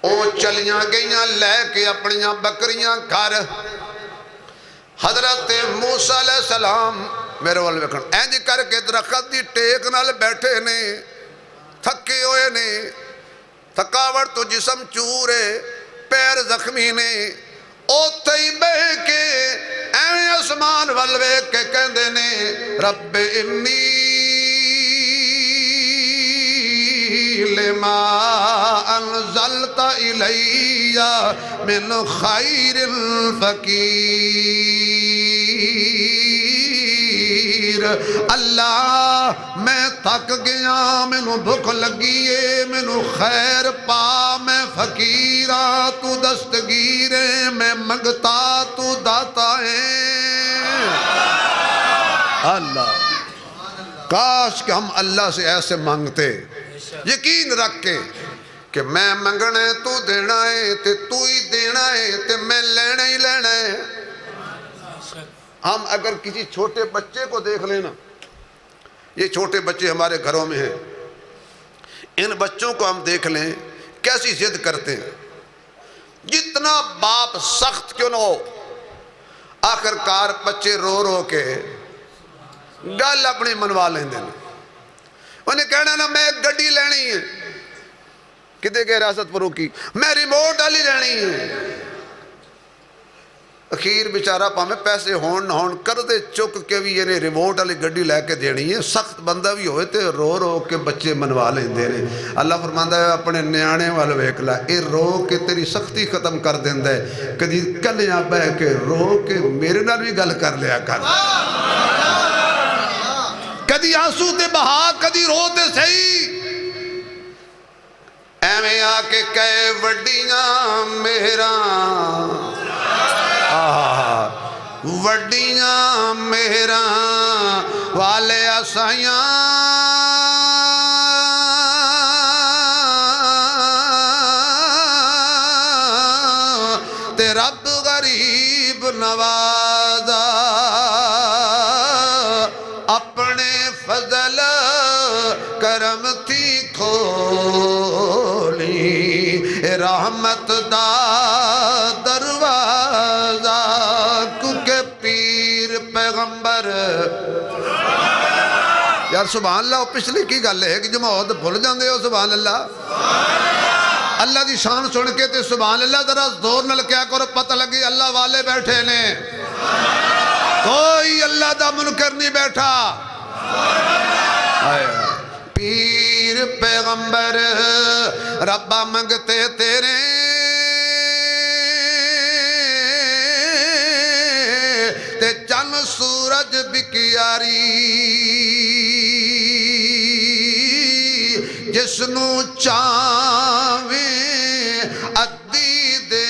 او چلیاں گئیاں لے کے اپنیاں بکریاں گھر. حضرت موسیٰ علیہ السلام میرے والے ویکھن اینج کر کے درخت دی ٹیک نال بیٹھے نے، تھکے ہوئے نے، تھکاوٹ تو جسم چورے، پیر زخمی نے. اوتھے ہی بہ کے ایویں آسمان ول ویکھ کے کہندے نے رب انی لما انزلت الی من خیر فقیر. اللہ میں تھک گیا، مینوں بھوک لگی ہے، مینوں خیر پا، میں فقیراں تو دستگیر ہے، میں منگتا تو داتا ہے. اللہ کاش کہ ہم اللہ سے ایسے مانگتے، یقین رکھ کے کہ میں منگنا ہے تو دینا ہے تے تو ہی دینا ہے تے میں لینا ہی لینا ہے۔ ہم اگر کسی چھوٹے بچے کو دیکھ لینا، یہ چھوٹے بچے ہمارے گھروں میں ہیں، ان بچوں کو ہم دیکھ لیں کیسی ضد کرتے ہیں، جتنا باپ سخت کیوں نہ ہو، آخر کار بچے رو رو کے گل اپنی منوا لیں دیں، انہیں کہنا نا میں ایک گڈی لینی ہے، کدے کے ریاست پر روکی، میں ریموٹ والی لینی ہے۔ اخیر بیچارہ پامیں پیسے ہون نہ ہون کر دے چک کے بھی یہ ریموٹ والی گڈی لے کے دینی ہے، سخت بندہ بھی ہوئے تے رو رو کے بچے منوا لیں دے رہے۔ اللہ فرماندہ ہے اپنے نیانے والے ویکلا اے رو کے تیری سختی ختم کر دیندہ ہے، کدی کلیاں بہ کے رو کے میرے نال بھی گل کر لیا کر، کدی آنسو تے بہا کدی رو تے صحیح، ایویں آ کے کہے وڈیاں میراں وڈیاں میراں والے اسائیاں تے رب غریب نوازا اپنے فضل کرم تھی کھولی رحمت دا دروازہ، کیونکہ پیر پیغمبر یار سبحان اللہ پچھلی کی گل ہے کہ جماعت بھول جاندے ہو سبحان اللہ، اللہ دی شان سن کے تے سبحان اللہ ذرا زور نل کیا کرو، پتہ لگی اللہ والے بیٹھے نے، کوئی اللہ دا منکر نہیں بیٹھا۔ پیر پیغمبر ربا منگتے تیرے تے چند سورج بکیاری، جس نو چاویں ادی دے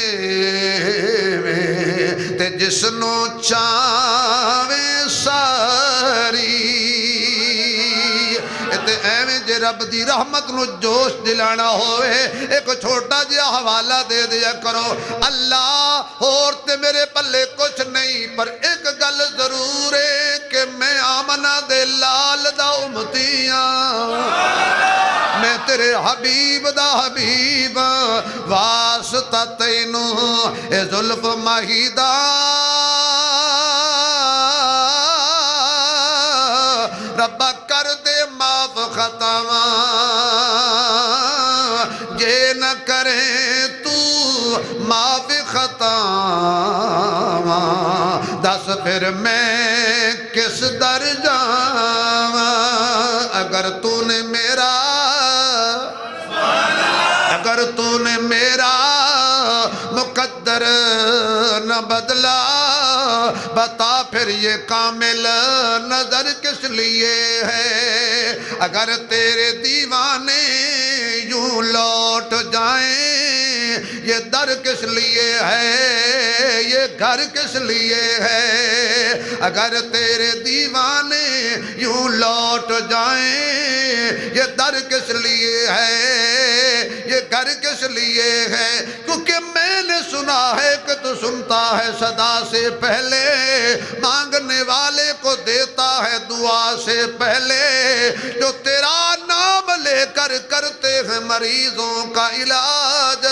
تے جس نو چاویں ساری، تے ایویں جے رب دی رحمت نو جوش دلانا ہوئے ایک چھوٹا جہا حوالہ دے دیا کرو، اللہ اور تے میرے پلے کچھ نہیں پر ایک گل ضرور ہے کہ میں آمنہ دے لال دا امتیاں، میں تیرے حبیب دا حبیب واسطہ تینوں اے ظلف مہیدہ ربا کر دے معاف خطاواں، یہ نہ کرے تو معاف خطاواں، دس پھر میں کس در جاواں، اگر تو نے میرا مقدر نہ بدلا، بتا پھر یہ کامل نظر کس لیے ہے، اگر تیرے دیوانے یوں لوٹ جائیں یہ در کس لیے ہے، یہ گھر کس لیے ہے، اگر تیرے دیوانے یوں لوٹ جائیں یہ در کس لیے ہے، یہ گھر کس لیے ہے، کیونکہ میں نے سنا ہے کہ تو سنتا ہے صدا سے پہلے، مانگنے والے کو دیتا ہے دعا سے پہلے، جو تیرا نام لے کر کرتے ہیں مریضوں کا علاج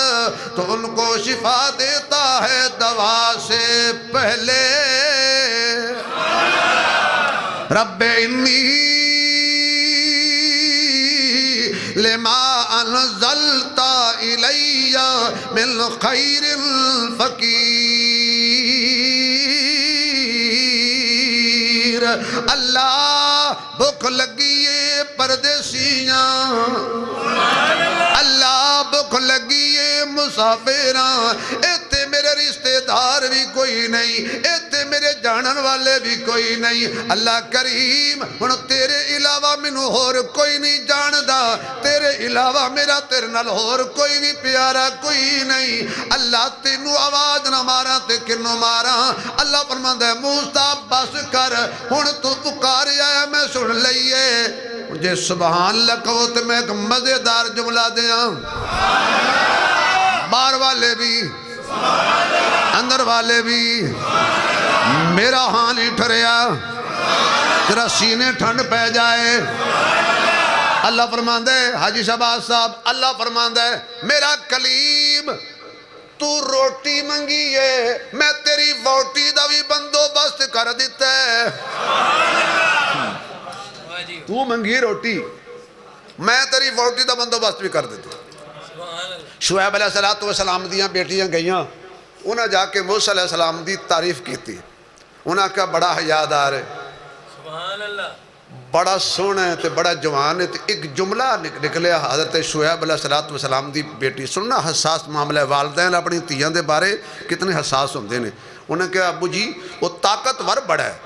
تو ان کو شفا دیتا ہے دوا سے پہلے۔ رب انی لما انزلت الی من خیر فقیر، اللہ بھوک لگیے پردیسیاں، اللہ بھوک لگیے مسافراں، ایتے میرے رشتہ دار بھی کوئی نہیں، ایتے میرے جانن والے بھی کوئی نہیں، اللہ کریم ہن تیرے علاوہ مینوں ہور کوئی نہیں جاندا، تیرے علاوہ میرا تیرے نال ہور کوئی بھی پیارا کوئی نہیں، اللہ تینوں آواز نہ ماراں تے کنوں ماراں، اللہ فرماندا ہے موسیٰ بس کر ہن تو پکاریا ہے میں سن لئیے، جے سبحان اللہ کہو تو میں ایک مزیدار جملہ دیاں، باہر والے بھی اندر والے بھی میرا ہاں نہیں ٹھریا، تیرا سینے ٹھنڈ پہ جائے۔ اللہ فرماندہ ہے حاجی شہباز صاحب، اللہ فرماندہ ہے میرا کلیم تو روٹی منگی ہے، میں تیری ووٹی دا بھی بندوبست کر دیتا ہے۔ تو منگی روٹی، میں تیری ووٹی دا بندوبست بھی کر دیتا ہوں۔ شعیب علیہ السلام دیاں بیٹیاں گئیاں، انہاں جا کے موسیٰ علیہ السلام دی تعریف کی تھی، انہاں کہا بڑا حیادار ہے، بڑا سونا ہے تے بڑا جوان ہے۔ تے ایک جملہ نکلیا حضرت شعیب علیہ السلام دی بیٹی، سننا حساس معاملہ ہے، والدین اپنی تیاں دے بارے کتنے حساس ہوندے نے۔ انہوں نے کہا ابو جی وہ طاقتور بڑا ہے۔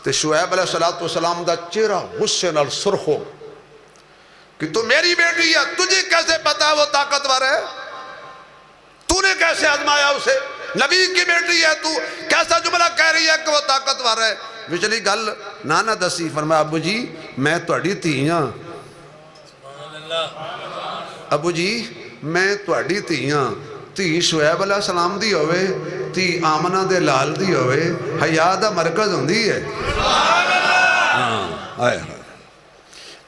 تے شعیب علیہ السلام دا چہرہ غصے نال سرخ ہو کہ تو میری بیٹی ہے، تجھے کیسے پتا وہ طاقتور ہے؟ تو نے کیسے آزمایا اسے؟ نبی کی بیٹی ہے، تو کیسا جملہ کہہ رہی ہے کہ وہ طاقتور ہے؟ وچلی گل نانا دسی، فرمایا ابو جی میں تہاڈی دھی ہاں، ابو جی میں تہاڈی دھی ہاں، دھی شعیب علیہ السلام دی ہوئے، دھی آمنہ دے لال دی ہوئے، حیا دا مرکز ہوندی ہے۔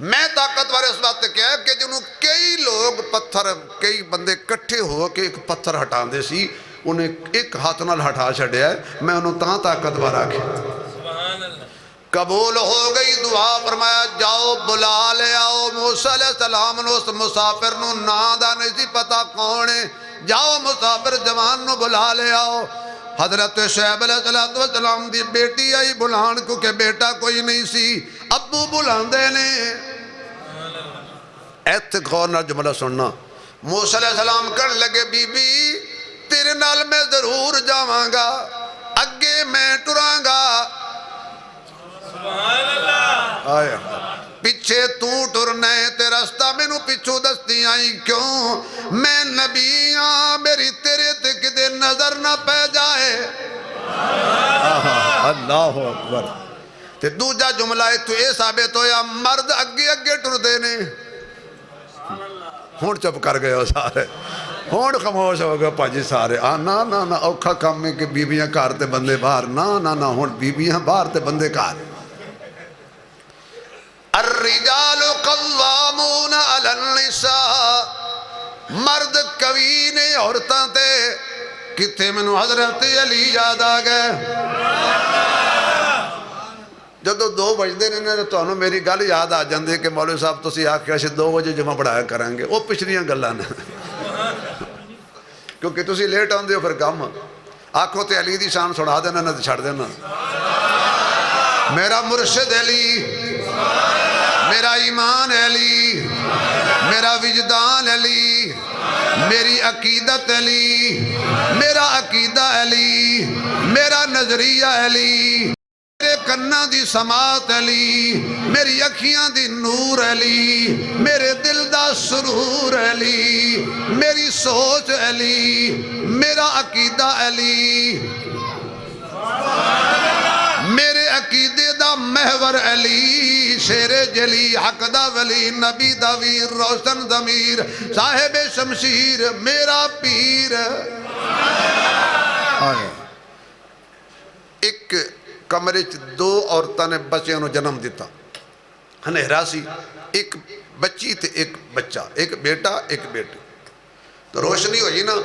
میں طاقتور اس بات کیا ہے کہ جنہوں کئی لوگ پتھر، کئی بندے کٹھے ہو کے ایک پتھر ہٹان دے سی، انہیں ایک ہاتھ نال ہٹا چھڑیا ہے، میں انہوں تاں طاقتور آکھے۔ قبول ہو گئی دعا، فرمایا جاؤ بلا لے آؤ موسیٰ علیہ السلام نو، اس مسافر نو نادا نہیں سی پتا کونے، جاؤ مسافر جوان نو بلا لے آؤ۔ حضرت شعیب علیہ السلام دی بیٹی آئی بلان کیونکہ بیٹا کوئی نہیں سی، ابو بلان دے نے۔ ایتھے غور نہ جملہ سننا، موسیٰ علیہ السلام کرن لگے بی بی تیرے نال میں ضرور جاواں گا، اگے میں ٹراں گا، آیا پیچھے تو ٹرنے تے رستہ میں نو پیچھو دستی آئی کیوں؟ میں نبی ہاں، میری تیرے تے کدے نظر نہ پہ جائے۔ اللہ اکبر۔ تے دوجا جملہ ہے تو اے ثابت ہویا مرد اگے اگے ٹر دینے۔ ہون چپ کر گئے ہو سارے، ہون خاموش ہو گئے پاجی سارے۔ نا نا نا اوکھا کام میں کہ بیبیاں کار تے بندے باہر، نا نا نا ہون بیبیاں باہر تے بندے کار۔ الرجال قوامون علی النساء، مرد قوی نے عورتاں تے۔ کتے منو حضرت علی یاد آ گئے، جدو 2 بجدے نے تو انہوں میری گل یاد آ جاندے کہ مولوی صاحب تسی آکھیا سے 2 بجے جمعہ پڑھایا کریں گے، وہ پچھلیاں گلاں نے کیونکہ تسی لیٹ آندے ہو پھر کم آکھو تے علی دی شان سنا دینا نہ چھڑ دینا۔ میرا مرشد علی، میرا ایمان علی، میرا وجدان علی، میری عقیدت علی، میرا عقیدہ علی، میرا نظریہ علی، میرے کناں دی سماعت علی، میری اکھیاں دی نور علی، میرے دل دا سرور علی، میری سوچ علی، میرا عقیدہ علی، میرے عقیدے دا محور علی، شیر جلی حق دا ولی، نبی دا ویر، روشن ضمیر، صاحب شمشیر، میرا پیر۔ ایک کمرے 2 عورتاں نے بچیاں نو جنم دیتا، ہنیرا سی، ایک بچی تے ایک بچہ، ایک بیٹا ایک بیٹی۔ تو روشنی ہوئی نا،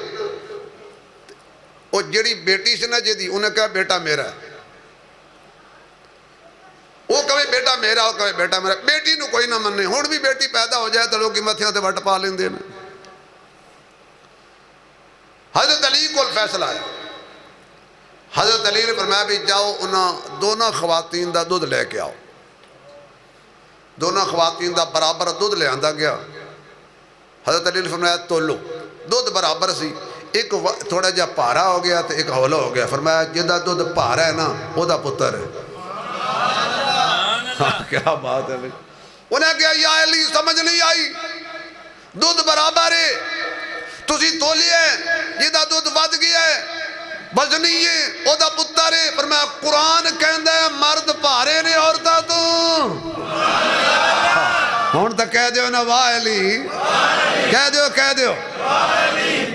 وہ جڑی بیٹی سے نا جی انہیں کہا بیٹا میرا ہے، وہ کہے بیٹا میرا، وہ کہے بیٹا میرا، بیٹی نو کوئی نہ مننے۔ ہون بھی بیٹی پیدا ہو جائے تو لوگ متھیاں تے وٹ پا لیندے نے۔ حضرت علی کو فیصلہ ہے، حضرت علی نے فرمایا بھی جاؤ انہاں دونوں خواتین دا دودھ لے کے آؤ۔ دونوں خواتین دا برابر دودھ لے آندا گیا۔ حضرت علی نے فرمایا تولو، دودھ برابر سی، ایک تھوڑا جا پارا ہو گیا تو ایک ہولا ہو گیا۔ فرمایا جدہ دودھ پارا ہے نا وہ دا پتر ہے۔ کیا بات ہے بھئی، انہیں کہا یا علی سمجھ نہیں آئی، دودھ برابر ہے، تسی تولی ہے، جدہ دودھ ود گیا ہے، وزنی ہے، او دا پتر ہے۔ فرمایا قرآن کہندہ ہے مرد پارے نے عورتہ تو ہون تک کہہ دیو نا واہ علی، کہہ دیو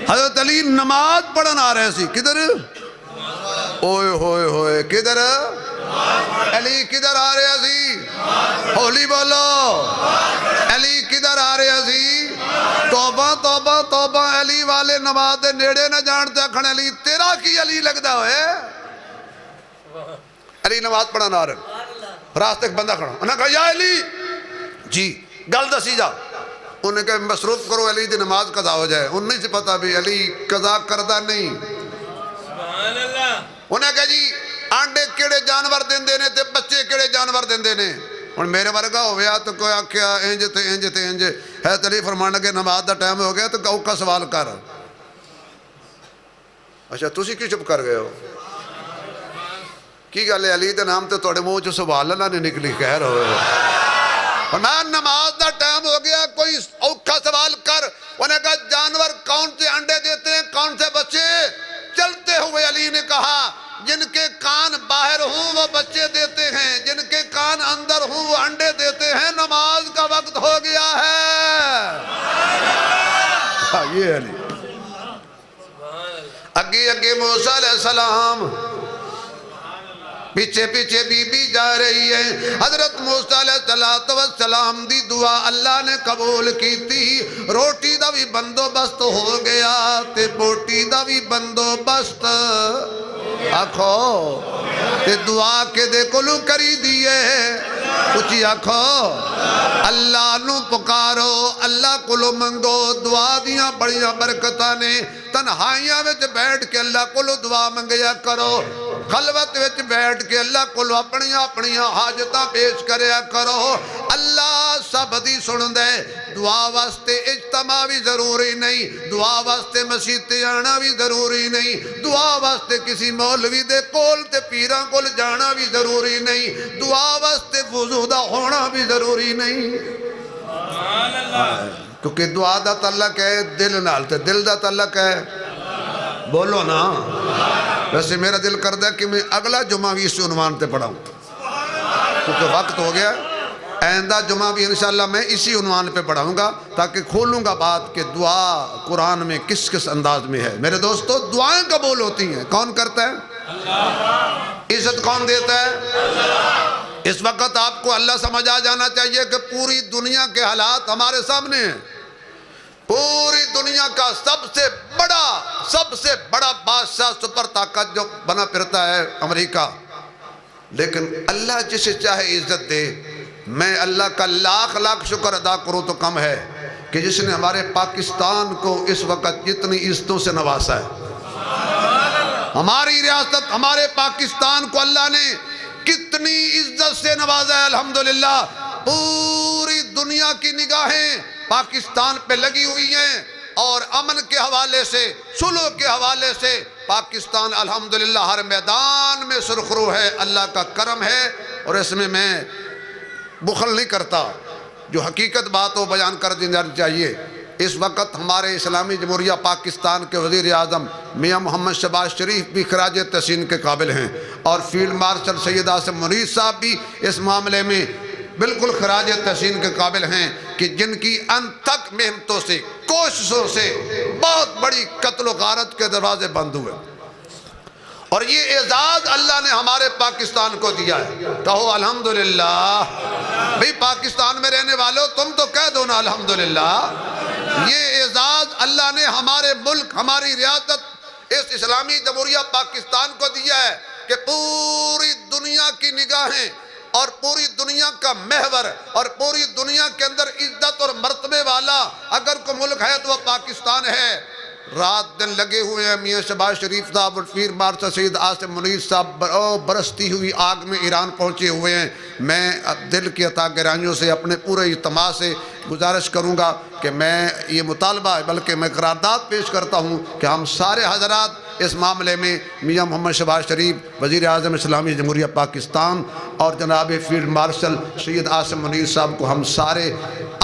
حضرت علی نماز پڑھن آ رہے سی کدھر؟ اوئے ہوئے ہوئے کدھر؟ علی کدھر آ رہے سی؟ ہولی بولو، علی کدھر آ رہے سی؟ توبہ توبہ توبہ، علی والے نماز دے نیڑے نہ جانتے کھڑے علی تیرا کی علی لگدا ہوئے؟ علی نماز پڑھن آ رہے، راستے ایک بندہ کھڑا، انہوں نے کہا یا علی جی گل دسی جا، انہوں نے کہا مصروف کرو علی دی نماز قضا ہو جائے، انہوں نے سے پتا بھی علی قضا کردہ نہیں۔ انہوں نے کہا جی آنڈے کیڑے جانور دین دینے تے بچے کیڑے جانور دین دینے، اور میرے ورگا ہویا تو کوئی آکھیا انج تے انج تے انج، ہے علی فرمان لگے نماز دا ٹائم ہو گیا تو کہو کا سوال کر۔ اچھا تسی کیوں چپ کر گئے ہو؟ کی گل ہے علی دے نام تے توڑے منہ چ سوال اللہ نے نکلی، خیر ہوئے فرمان نماز دا ٹائم ہو گیا کوئی اوکھا سوال کر۔ انہوں نے کہا جانور کون سے انڈے دیتے ہیں کون سے بچے؟ چلتے ہوئے علی نے کہا جن کے کان باہر ہوں وہ بچے دیتے ہیں، جن کے کان اندر ہوں وہ انڈے دیتے ہیں، نماز کا وقت ہو گیا ہے۔ یہ علی اگے موسیٰ علیہ السلام، پیچھے پیچھے بی بی جا رہی ہے۔ حضرت موسیٰ علیہ السلام دی دعا اللہ نے قبول کی تھی، روٹی دا بھی بندوبست ہو گیا تے بوٹی دا بھی بندوبست آکھو تے دعا کے دے کلو کری دیئے کچھ آکھو اللہ نو پکارو، اللہ کلو منگو، دعا دیاں بڑیاں برکتاں نے، تنہائیاں وچ بیٹھ کے اللہ کلو دعا منگیا کرو، خلوت وچ بیٹھ کے اللہ کلو اپنیاں حاجتاں پیش کریا کرو، اللہ سب دی سن دے۔ دعا واسطے اجتماع بھی ضروری نہیں، دعا واسطے مسجد آنا بھی ضروری نہیں، دعا واسطے کسی مولوی دے کول تے پیراں کول جانا بھی ضروری نہیں، دعا واسطے وضو دا ہونا بھی ضروری نہیں، کیونکہ دعا دا تعلق ہے دل نال تے دل دا تعلق ہے بولو نا۔ ویسے میرا دل کردہ کہ میں اگلا جمعہ بھی اس عنوان تے پڑھاؤں کیونکہ وقت ہو گیا، آئندہ جمعہ بھی انشاءاللہ میں اسی عنوان پہ پڑھاؤں گا تاکہ کھولوں گا بات کہ دعا قرآن میں کس کس انداز میں ہے۔ میرے دوستو دعائیں قبول ہوتی ہیں، کون کرتا ہے؟ اللہ۔ عزت کون دیتا ہے؟ اس وقت آپ کو اللہ سمجھ آ جانا چاہیے کہ پوری دنیا کے حالات ہمارے سامنے ہیں، پوری دنیا کا سب سے بڑا بادشاہ سپر طاقت جو بنا پھرتا ہے امریکہ، لیکن اللہ جسے چاہے عزت دے۔ میں اللہ کا لاکھ شکر ادا کروں تو کم ہے کہ جس نے ہمارے پاکستان کو اس وقت جتنی عزتوں سے نوازا ہے، ہماری ریاست ہمارے پاکستان کو اللہ نے کتنی عزت سے نوازا ہے الحمدللہ۔ پوری دنیا کی نگاہیں پاکستان پہ لگی ہوئی ہیں اور امن کے حوالے سے، صلح کے حوالے سے پاکستان الحمدللہ ہر میدان میں سرخرو ہے، اللہ کا کرم ہے۔ اور اس میں بخل نہیں کرتا، جو حقیقت بات ہو بیان کر دی جانی چاہیے۔ اس وقت ہمارے اسلامی جمہوریہ پاکستان کے وزیر اعظم میاں محمد شہباز شریف بھی خراج تحسین کے قابل ہیں، اور فیلڈ مارشل سید عاصم منیر صاحب بھی اس معاملے میں بالکل خراج تحسین کے قابل ہیں کہ جن کی انتھک محنتوں سے، کوششوں سے بہت بڑی قتل و غارت کے دروازے بند ہوئے، اور یہ اعزاز اللہ نے ہمارے پاکستان کو دیا ہے۔ کہو الحمدللہ۔ بھئی پاکستان میں رہنے والوں تم تو کہہ دو نا الحمدللہ۔ یہ اعزاز اللہ نے ہمارے ملک، ہماری ریاست اس اسلامی جمہوریہ پاکستان کو دیا ہے کہ پوری دنیا کی نگاہیں اور پوری دنیا کا محور اور پوری دنیا کے اندر عزت اور مرتبے والا اگر کوئی ملک ہے تو وہ پاکستان ہے۔ رات دن لگے ہوئے ہیں میاں شہباز شریف صاحب اور فیلڈ مارشل سید عاصم منیر صاحب برستی ہوئی آگ میں ایران پہنچے ہوئے ہیں۔ میں دل کی عطا گرائیوں سے اپنے پورے اجتماع سے گزارش کروں گا کہ میں یہ مطالبہ بلکہ میں قرارداد پیش کرتا ہوں کہ ہم سارے حضرات اس معاملے میں میاں محمد شہباز شریف وزیر اعظم اسلامی جمہوریہ پاکستان اور جناب فیلڈ مارشل سید عاصم منیر صاحب کو ہم سارے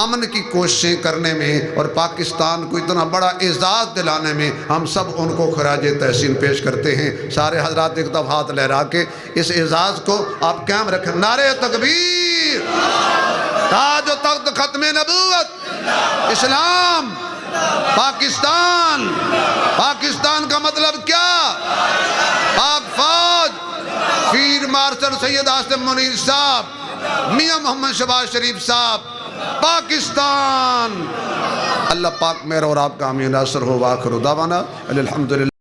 امن کی کوششیں کرنے میں اور پاکستان کو اتنا بڑا اعزاز دلانے میں ہم سب ان کو خراج تحسین پیش کرتے ہیں۔ سارے حضرات ایک دفعہ ہاتھ لہرا کے اس اعزاز کو آپ قائم رکھیں۔ نعرہ تکبیر! تاج و تخت ختم نبوت اسلام پاکستان پاکستان کا مطلب کیا پاک فوج فیلڈ مارشل سید عاصم منیر صاحب میاں محمد شہباز شریف صاحب پاکستان اللہ پاک میرا اور آپ کا حامی ناصر ہو وآخر دعوانا الحمدللہ